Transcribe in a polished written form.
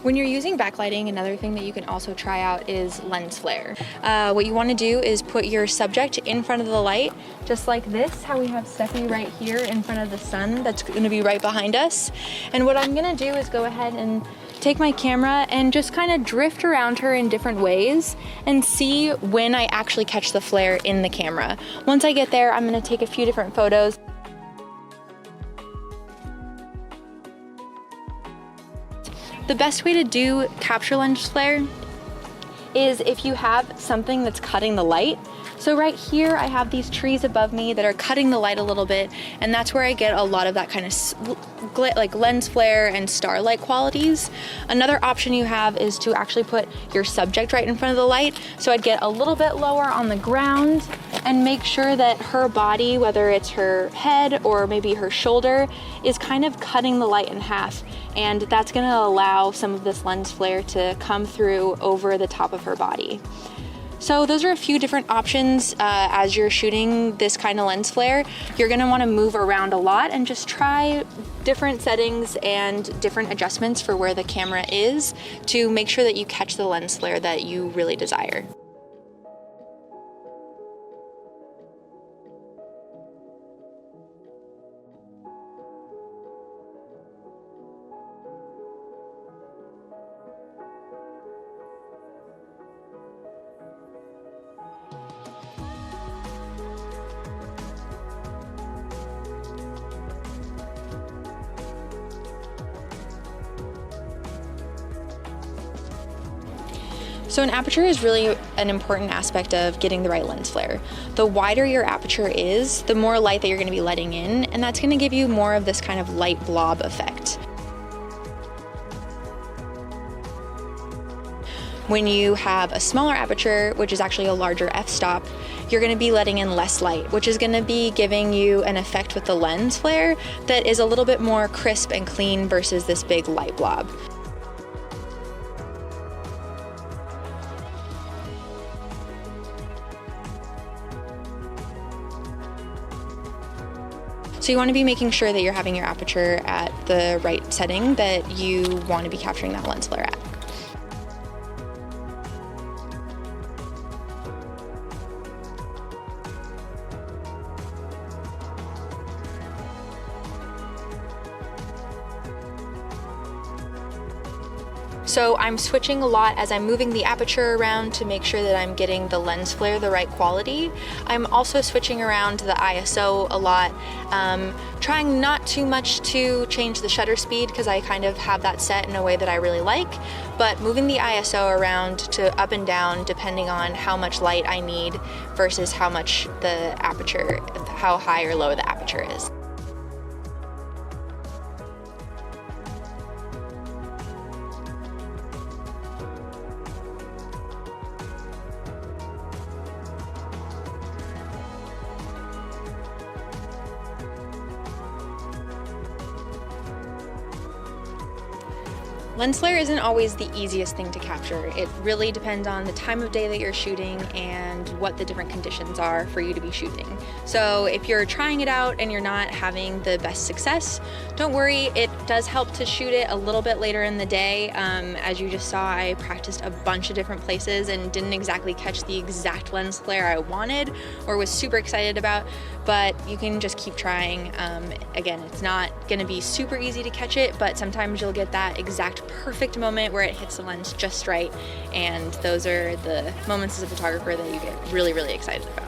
When you're using backlighting, another thing that you can also try out is lens flare. What you want to do is put your subject in front of the light, just like this, how we have Steffi right here in front of the sun that's going to be right behind us. And what I'm going to do is go ahead and take my camera and just kind of drift around her in different ways and see when I actually catch the flare in the camera. Once I get there, I'm going to take a few different photos. The best way to capture lens flare is if you have something that's cutting the light. So right here, I have these trees above me that are cutting the light a little bit, and that's where I get a lot of that kind of like lens flare and starlight qualities. Another option you have is to actually put your subject right in front of the light. So I'd get a little bit lower on the ground and make sure that her body, whether it's her head or maybe her shoulder, is kind of cutting the light in half. And that's gonna allow some of this lens flare to come through over the top of her body. So those are a few different options as you're shooting this kind of lens flare. You're gonna wanna move around a lot and just try different settings and different adjustments for where the camera is to make sure that you catch the lens flare that you really desire. So an aperture is really an important aspect of getting the right lens flare. The wider your aperture is, the more light that you're going to be letting in, and that's going to give you more of this kind of light blob effect. When you have a smaller aperture, which is actually a larger f-stop, you're going to be letting in less light, which is going to be giving you an effect with the lens flare that is a little bit more crisp and clean versus this big light blob. So you want to be making sure that you're having your aperture at the right setting that you want to be capturing that lens flare at. So I'm switching a lot as I'm moving the aperture around to make sure that I'm getting the lens flare the right quality. I'm also switching around the ISO a lot, trying not too much to change the shutter speed because I kind of have that set in a way that I really like, but moving the ISO around to up and down depending on how much light I need versus how much the aperture, how high or low the aperture is. Lens flare isn't always the easiest thing to capture. It really depends on the time of day that you're shooting and what the different conditions are for you to be shooting. So if you're trying it out and you're not having the best success, don't worry, it does help to shoot it a little bit later in the day. As you just saw, I practiced a bunch of different places and didn't exactly catch the exact lens flare I wanted or was super excited about, but you can just keep trying. Again, it's not gonna be super easy to catch it, but sometimes you'll get that exact perfect moment where it hits the lens just right, and those are the moments as a photographer that you get really, really excited about.